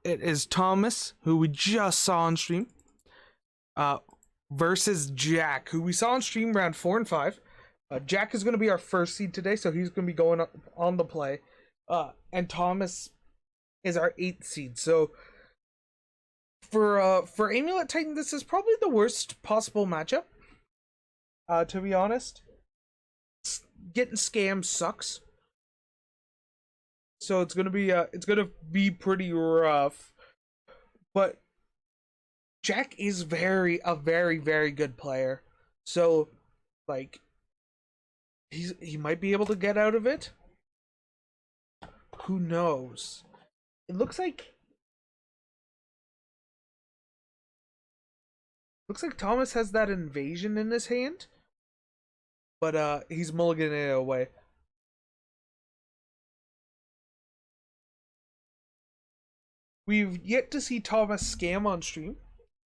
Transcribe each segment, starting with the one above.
it is Thomas, who we just saw on stream, versus Jack, who we saw on stream round 4 and 5. Jack is going to be our first seed today, so he's going to be going on the play. And Thomas is our 8th seed. So for Amulet Titan, this is probably the worst possible matchup. To be honest, getting scammed sucks. So it's gonna be pretty rough. But Jack is a very very good player. So like he might be able to get out of it. Who knows? It looks like Thomas has that invasion in his hand. But he's mulliganing it away. We've yet to see Thomas scam on stream,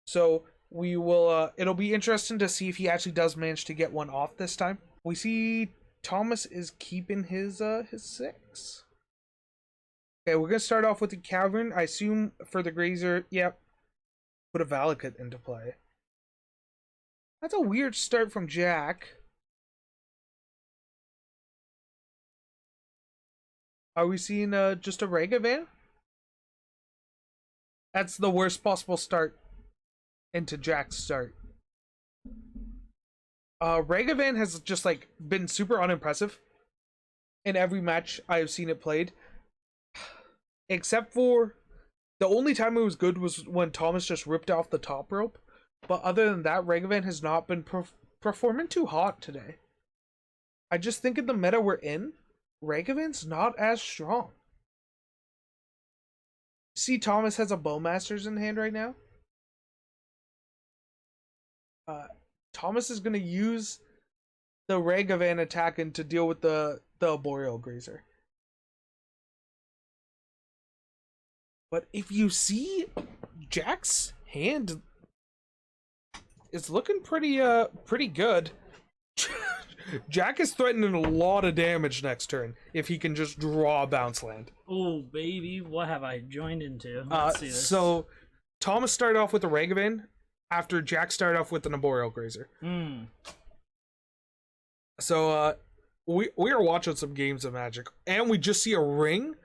so we will. It'll be interesting to see if he actually does manage to get one off this time. We see Thomas is keeping his 6. Okay, we're gonna start off with the Cavern. I assume for the Grazer, yep. Put a Valakut into play. That's a weird start from Jack. Are we seeing just a Ragavan? That's the worst possible start into Jack's start. Ragavan has just like been super unimpressive in every match I've seen it played. Except for the only time it was good was when Thomas just ripped off the top rope. But other than that, Ragavan has not been performing too hot today. I just think in the meta we're in, Ragavan's not as strong. See, Thomas has a Bowmasters in hand right now. Thomas is going to use the Ragavan attack to deal with the Boreal Grazer. But if you see Jack's hand, it's looking pretty good. Jack is threatening a lot of damage next turn if he can just draw a bounce land. Oh baby, what have I joined into? Let's see this. So Thomas started off with a Ragavan after Jack started off with an Boreal Grazer. So we are watching some games of Magic, and we just see a ring.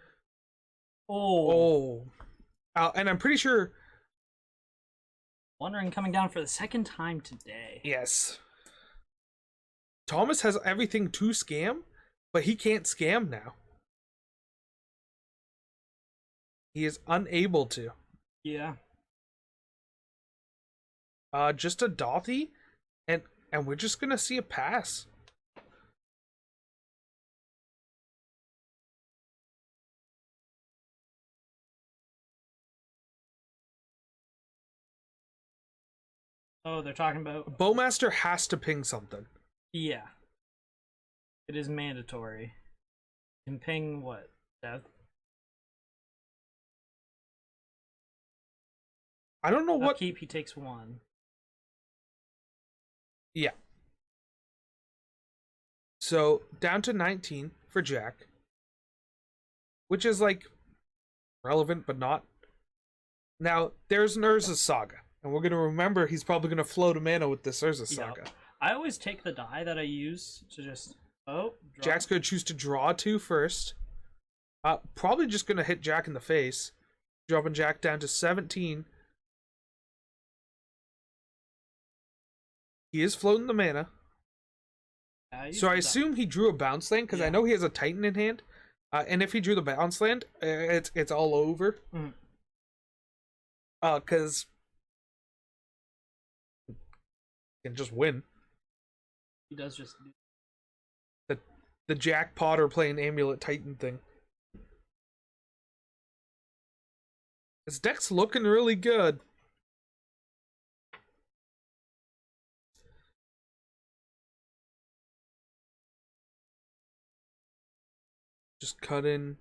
And I'm pretty sure One Ring coming down for the second time today. Yes. Thomas has everything to scam, but he can't scam now. He is unable to. Yeah. Just a Dothy, and we're just gonna see a pass. Oh, they're talking about Bowmaster has to ping something. Yeah. It is mandatory. You can ping what? Death? I don't know what Upkeep, he takes 1. Yeah. So down to 19 for Jack, which is like relevant but not. Now there's an Urza Saga, and we're gonna remember he's probably gonna float a mana with this Urza Saga. Yep. I always take the die that I use to just draw. Jack's gonna choose to draw 2 first. Probably just gonna hit Jack in the face, dropping Jack down to 17. He is floating the mana. So I assume he drew a bounce land, because I know he has a Titan in hand. And if he drew the bounce land, it's all over. Because he can just win. He does just the Jack Potter playing Amulet Titan thing. His deck's looking really good. Just cut in.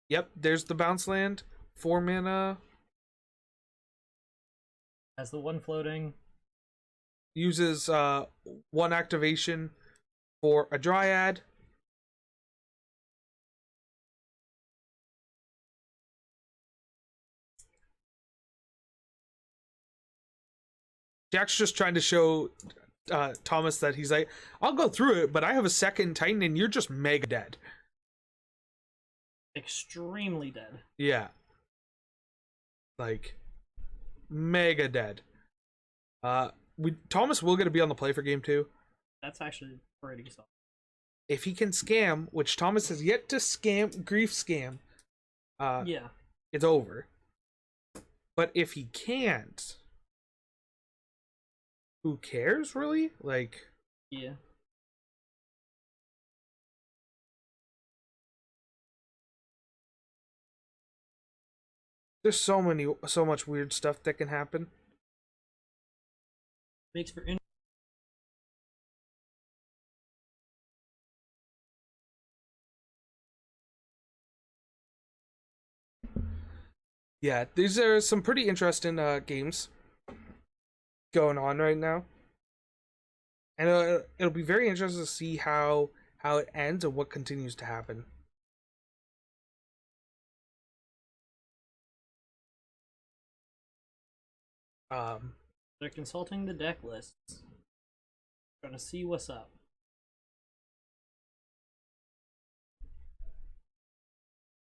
Yep, there's the bounce land. 4 mana. has the 1 floating. Uses 1 activation for a Dryad. Jack's just trying to show Thomas that he's like, I'll go through it, but I have a second Titan and you're just mega dead. Extremely dead. Yeah. Like, mega dead. Thomas will get to be on the play for game 2. That's actually pretty solid. If he can scam, which Thomas has yet to grief scam, yeah, it's over. But if he can't, who cares, really? Like, yeah. there's so much weird stuff that can happen. Makes for Yeah, these are some pretty interesting games going on right now, and it'll be very interesting to see how it ends and what continues to happen. They're consulting the deck lists, trying to see what's up.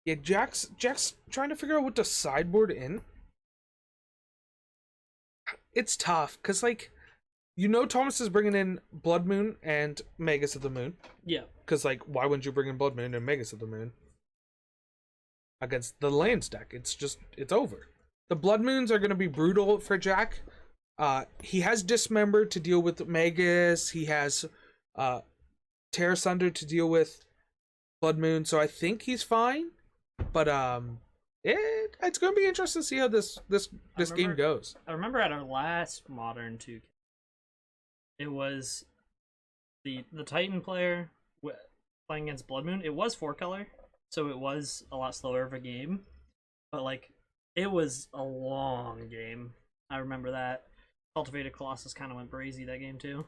Yeah, Jack's trying to figure out what to sideboard in. It's tough because, like, Thomas is bringing in Blood Moon and Magus of the Moon. Yeah. Because, like, why wouldn't you bring in Blood Moon and Magus of the Moon against the lands deck? It's over. The Blood Moons are going to be brutal for Jack. He has Dismember to deal with Magus. He has Terra Sunder to deal with Blood Moon. So I think he's fine. But it's going to be interesting to see how this game goes. I remember at our last Modern 2, it was the Titan player playing against Blood Moon. It was 4-color, so it was a lot slower of a game. But, like, it was a long game. I remember that. Cultivated Colossus kind of went brazy that game, too.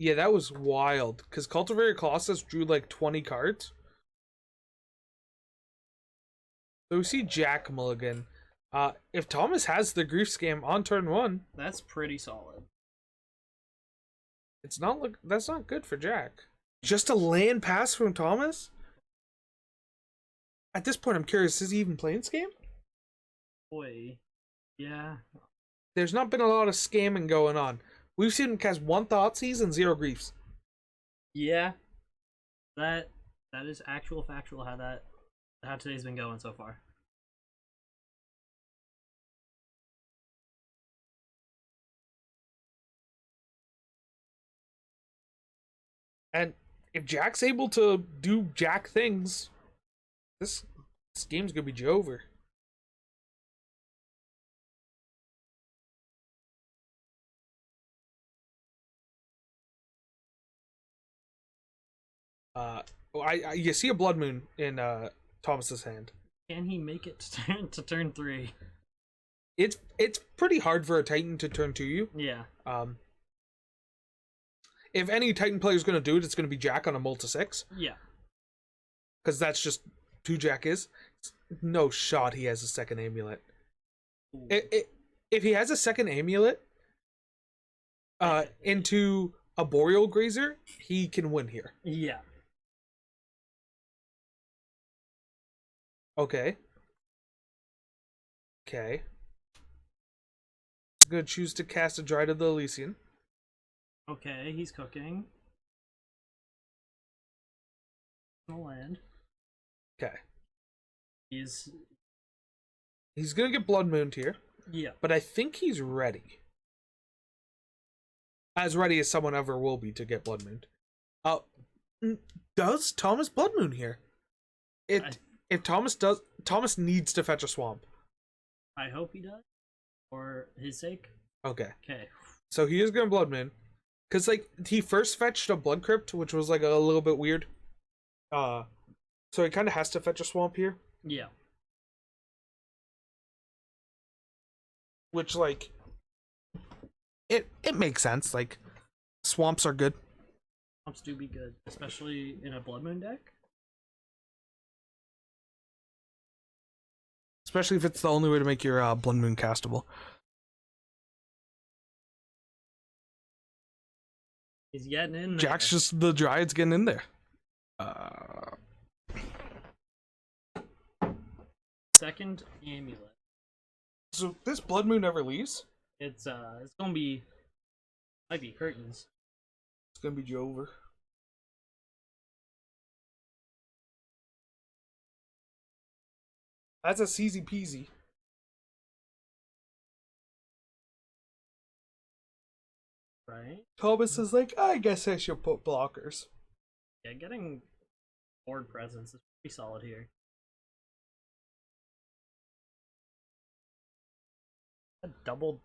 Yeah, that was wild. Because Cultivated Colossus drew, like, 20 cards. So we see Jack mulligan. If Thomas has the grief scam on turn 1, that's pretty solid. That's not good for Jack. Just a land pass from Thomas? At this point, I'm curious, is he even playing scam? Boy, yeah. There's not been a lot of scamming going on. We've seen him cast 1 Thoughtseize and 0 griefs. Yeah, that is factual how today's been going so far. And if Jack's able to do Jack things, this game's gonna be over. You see a Blood Moon in Thomas's hand. Can he make it to turn 3? It's pretty hard for a Titan to turn to you. Yeah. If any Titan player is going to do it, it's going to be Jack on a Multi 6. Yeah. Because that's just who Jack is. No shot he has a second amulet. If he has a second amulet into a Boreal Grazer, he can win here. Yeah. Okay. He's going to choose to cast a Dryad of the Elysian. Okay, he's cooking. No land. Okay. He's gonna get Blood Mooned here. Yeah. But I think he's ready. As ready as someone ever will be to get Blood Mooned. Does Thomas Blood Moon here? If Thomas needs to fetch a swamp. I hope he does. For his sake. Okay. Okay. So he is gonna Blood Moon. Because, like, he first fetched a Blood Crypt, which was, like, a little bit weird. So he kind of has to fetch a swamp here. Yeah. Which, like, it makes sense. Like, swamps are good. Swamps do be good, especially in a Blood Moon deck. Especially if it's the only way to make your Blood Moon castable. He's getting in there. Jack's just the Dryad's getting in there. Uh, Second amulet. so this Blood Moon never leaves. It's gonna be might be curtains. It's gonna be Jover. That's a easy peasy. Right? Thomas is like, I guess I should put blockers. Yeah, getting board presence is pretty solid here. A double.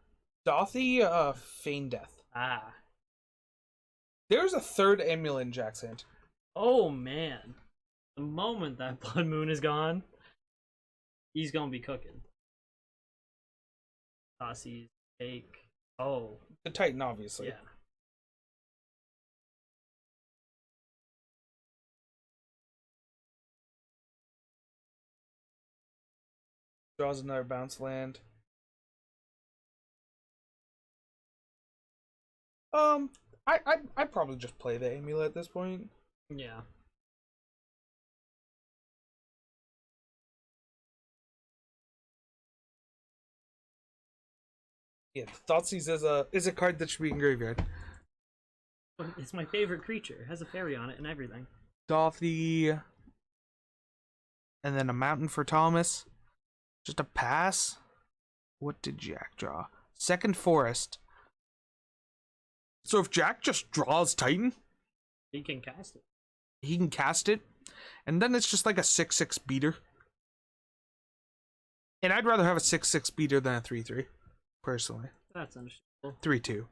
Dothy, Feign Death. Ah. There's a third amulet in Jack's hand. Oh man. The moment that Blood Moon is gone, he's gonna be cooking. Tossies, take. Oh. The Titan, obviously. Yeah. Draws another bounce land. I'd probably just play the amulet at this point. Yeah. Yeah, Thoughtseize is a card that should be in graveyard. It's my favorite creature. It has a fairy on it and everything. Dothy, and then a mountain for Thomas. Just a pass. What did Jack draw? Second forest. So if Jack just draws Titan, He can cast it. he can cast it, and then it's just like a 6/6 beater. And I'd rather have a 6/6 beater than a 3/3, personally. That's understandable. 3/2.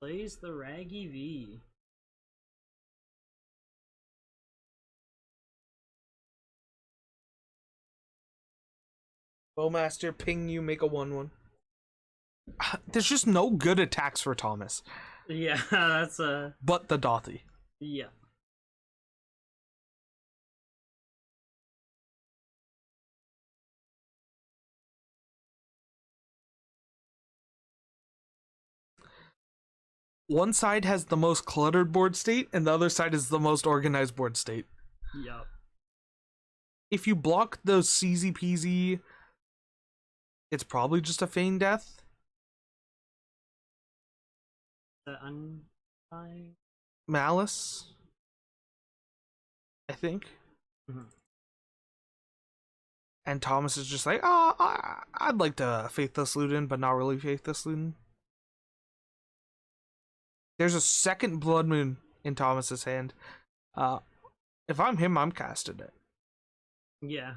Plays the Raggy V. Bowmaster, ping you, make a 1/1. There's just no good attacks for Thomas, Yeah, that's but the Dothy. yeah. One side has the most cluttered board state, and the other side is the most organized board state. Yup. If you block those CZ peasy, it's probably just a Feign Death. The undying. Malice, I think. Mhm. And Thomas is just like, I'd like to Faithless Luden, but not really Faithless Luden. There's a second Blood Moon in Thomas's hand. If I'm him, I'm casting it. Yeah.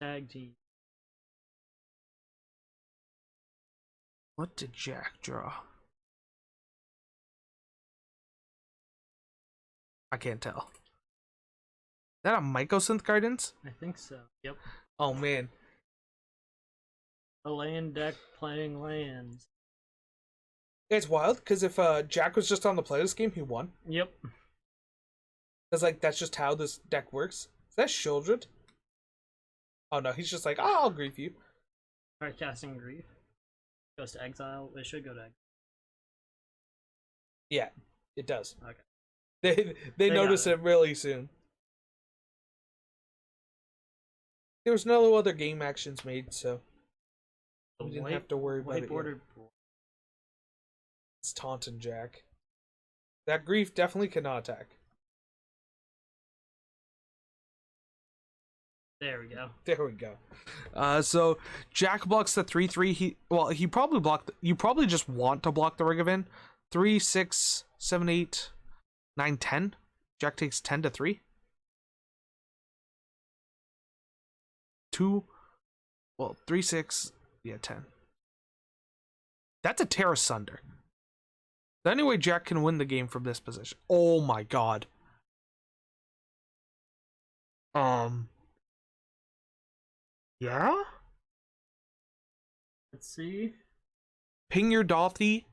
Tag team. What did Jack draw? I can't tell. Is that a Mycosynth Guidance? I think so. Yep. Oh man. A land deck playing lands. It's wild, because if Jack was just on the play this game, he won. Yep. Because like that's just how this deck works. Is that Shieldred? Oh no, he's just like, I'll grief you. Alright, casting Grief. Goes to exile. It should go to exile. Yeah, it does. Okay. They got notice it. it really soon. There was no other game actions made, so The we didn't have to worry about white it. bordered. It's taunting Jack. That grief definitely cannot attack. There we go. There we go. So Jack blocks the 3/3. He probably blocked. You probably just want to block the Ring of In. 3, 6, 7, 8, 9, 10. Jack takes 10 to 3. 2. Well, 3, 6. Yeah, 10. That's a Terra Sunder. The only way Jack can win the game from this position. Oh my god. Yeah? Let's see. Ping your Dothy.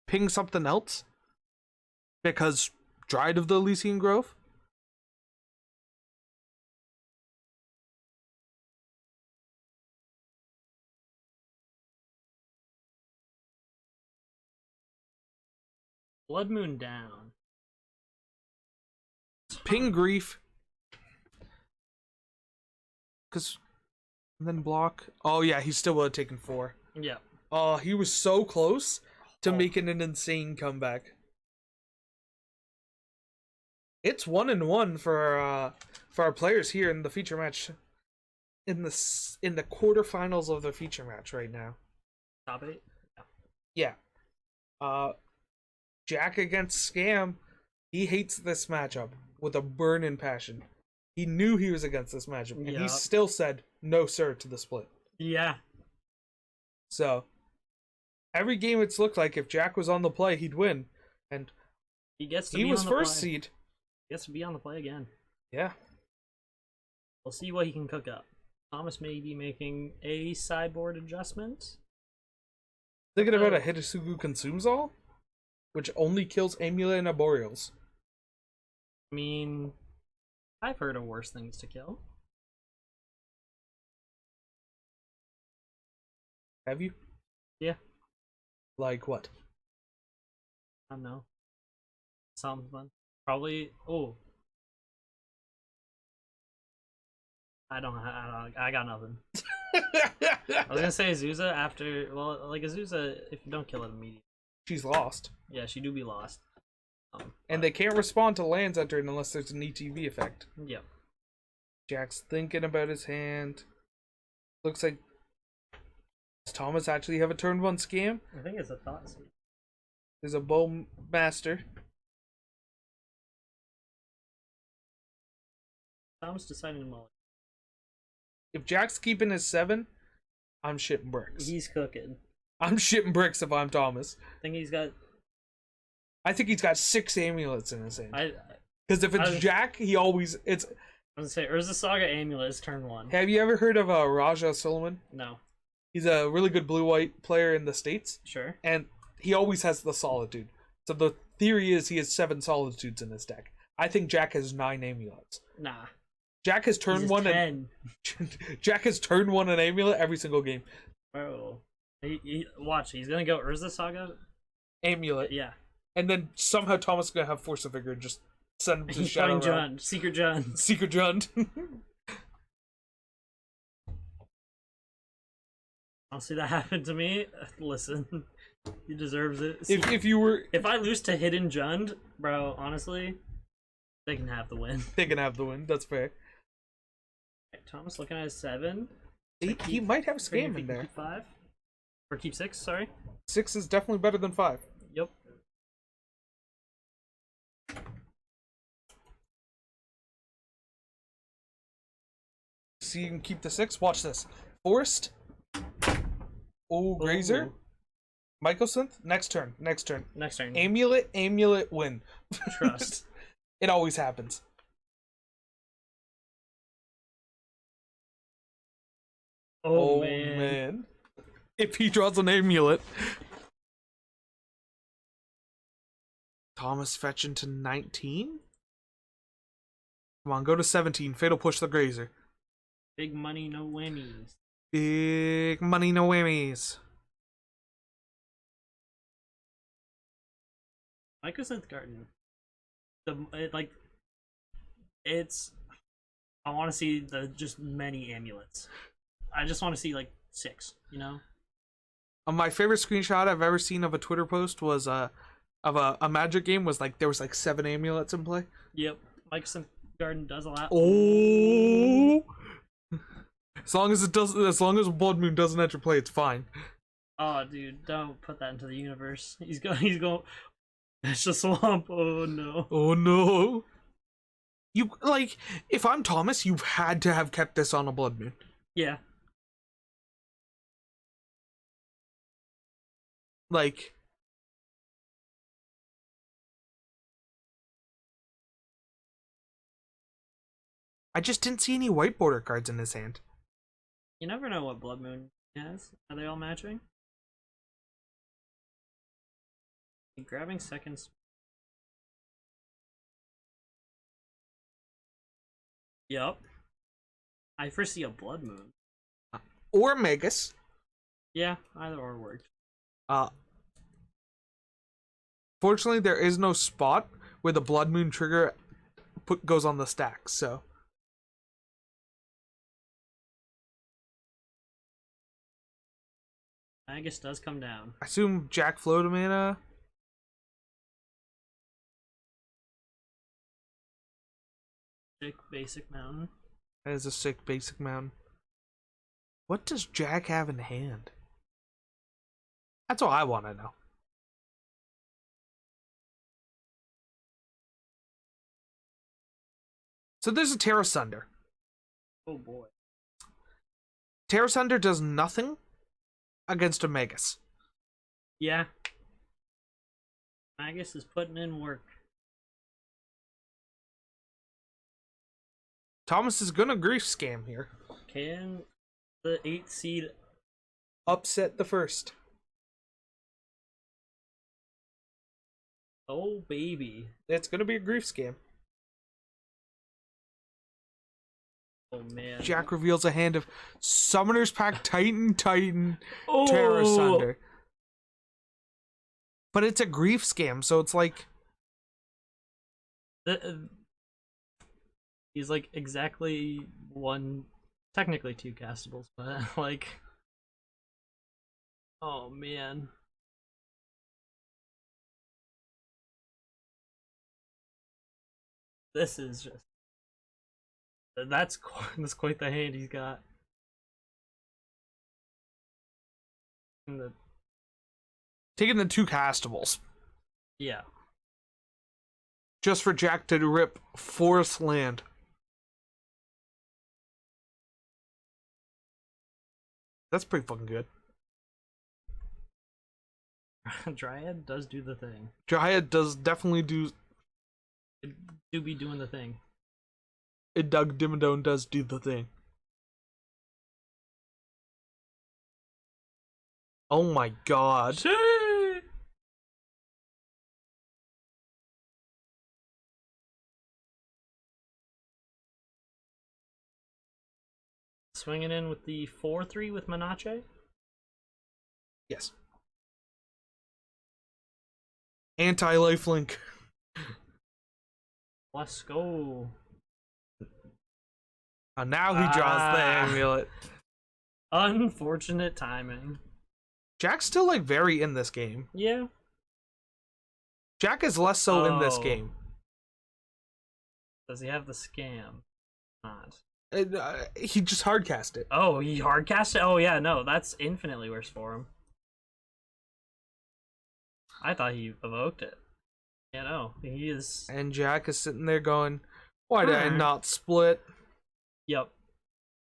Ping something else. Because Dryad of the Elysian Grove. Blood Moon down. Ping grief. Cause and then block. Oh yeah, he still would have taken 4. Yeah. Oh, he was so close to making an insane comeback. It's 1-1 for our players here in the feature match. In the quarterfinals of the feature match right now. Top 8? Yeah. Jack against Scam. He hates this matchup with a burning passion. He knew he was against this matchup, and he still said no sir to the split. Yeah. So every game it's looked like if Jack was on the play, he'd win. And he gets to he be was on the first play. seed. He gets to be on the play again. Yeah. We'll see what he can cook up. Thomas may be making a sideboard adjustment. Thinking about a Hitasugu Consumes All, which only kills Amulet and Arboreals. I mean, I've heard of worse things to kill. Have you? Yeah. Like what? I don't know. Something. Probably. Oh. I got nothing. I was gonna say Azusa after. Well, like Azusa, if you don't kill it immediately. She's lost. Yeah, she do be lost. And they can't respond to lands entered unless there's an ETB effect. Yep. Jack's thinking about his hand. Looks like does Thomas actually have a turn 1 scam? I think it's a thought seed. There's a Bow Master. Thomas decided to mull. If Jack's keeping his 7, I'm shitting bricks. He's cooking. I'm shitting bricks if I'm Thomas. I think he's got. I think he's got 6 amulets in his hand. I Because if it's Jack, he always it's. I was gonna say Urza Saga Amulet is turn 1. Have you ever heard of Raja Solomon? No. He's a really good blue-white player in the States. Sure. And he always has the Solitude. So the theory is he has 7 Solitudes in his deck. I think Jack has 9 amulets. Nah. Jack has turn 1 and Jack has turn 1 an amulet every single game. Bro. Watch, he's gonna go Urza Saga Amulet. Yeah. And then somehow Thomas is gonna have Force of Vigor and just send him to He's Shadow Jund. Secret Jund. Secret Jund. I'll see that happen to me. Listen, he deserves it. If I lose to Hidden Jund, bro, honestly, they can have the win. They can have the win. That's fair. Right, Thomas looking at his 7. He might have Scam in there. Keep 5 or keep 6. Sorry. 6 is definitely better than 5. Yep. So you can keep the 6. Watch this. Forced. Oh, Grazer. Mycosynth. Next turn. Next turn. Amulet. Win. Trust. It always happens. Oh man. If he draws an amulet. Thomas fetching to 19? Come on, go to 17. Fatal push the Grazer. Big money, no whammies. Big money, no whammies. Mycosynth Garden. It's. I want to see just many amulets. I just want to see 6. You know. My favorite screenshot I've ever seen of a Twitter post was of a Magic game was there was 7 amulets in play. Yep, Mycosynth Garden does a lot. Oh. As long as Blood Moon doesn't enter play, it's fine. Oh, dude, don't put that into the universe. He's going. It's a swamp. Oh no. Oh no. You if I'm Thomas, you had to have kept this on a Blood Moon. Yeah. I just didn't see any white border cards in his hand. You never know what Blood Moon has. Are they all matching? Grabbing seconds. Yup. I foresee a Blood Moon. Or Magus. Yeah, either or worked. Fortunately, there is no spot where the Blood Moon trigger goes on the stack, so. Magus does come down. I assume Jack float a mana. Sick basic mountain. That is a sick basic mountain. What does Jack have in hand? That's what I want to know. So there's a Terra Sunder. Oh boy. Terra Sunder does nothing against a Magus. Yeah. Magus is putting in work. Thomas is gonna grief scam here. Can the 8th seed Upset the first. Oh baby. It's gonna be a grief scam. Oh man. Jack reveals a hand of Summoner's Pack, Titan, Oh! Terra Sunder. But it's a grief scam, so it's like... He's like exactly one, technically 2 castables, but like... Oh man. This is just... That's quite the hand he's got. Taking the 2 castables. Yeah. Just for Jack to rip Forest Land. That's pretty fucking good. Dryad does do the thing. Dryad does definitely do... It do be doing the thing. Doug Dimmadome does do the thing. Oh my god. Swinging in with the 4-3 with Manache. Yes. Anti-lifelink. Let's go. Now he draws the amulet. Unfortunate timing. Jack's still like very in this game. Yeah. Jack is less so in this game. Does he have the scam? Not. He just hardcast it. Oh, he hardcast it? Oh yeah, no, that's infinitely worse for him. I thought he evoked it. Yeah, no, he is. And Jack is sitting there going, why did I not split? Yep.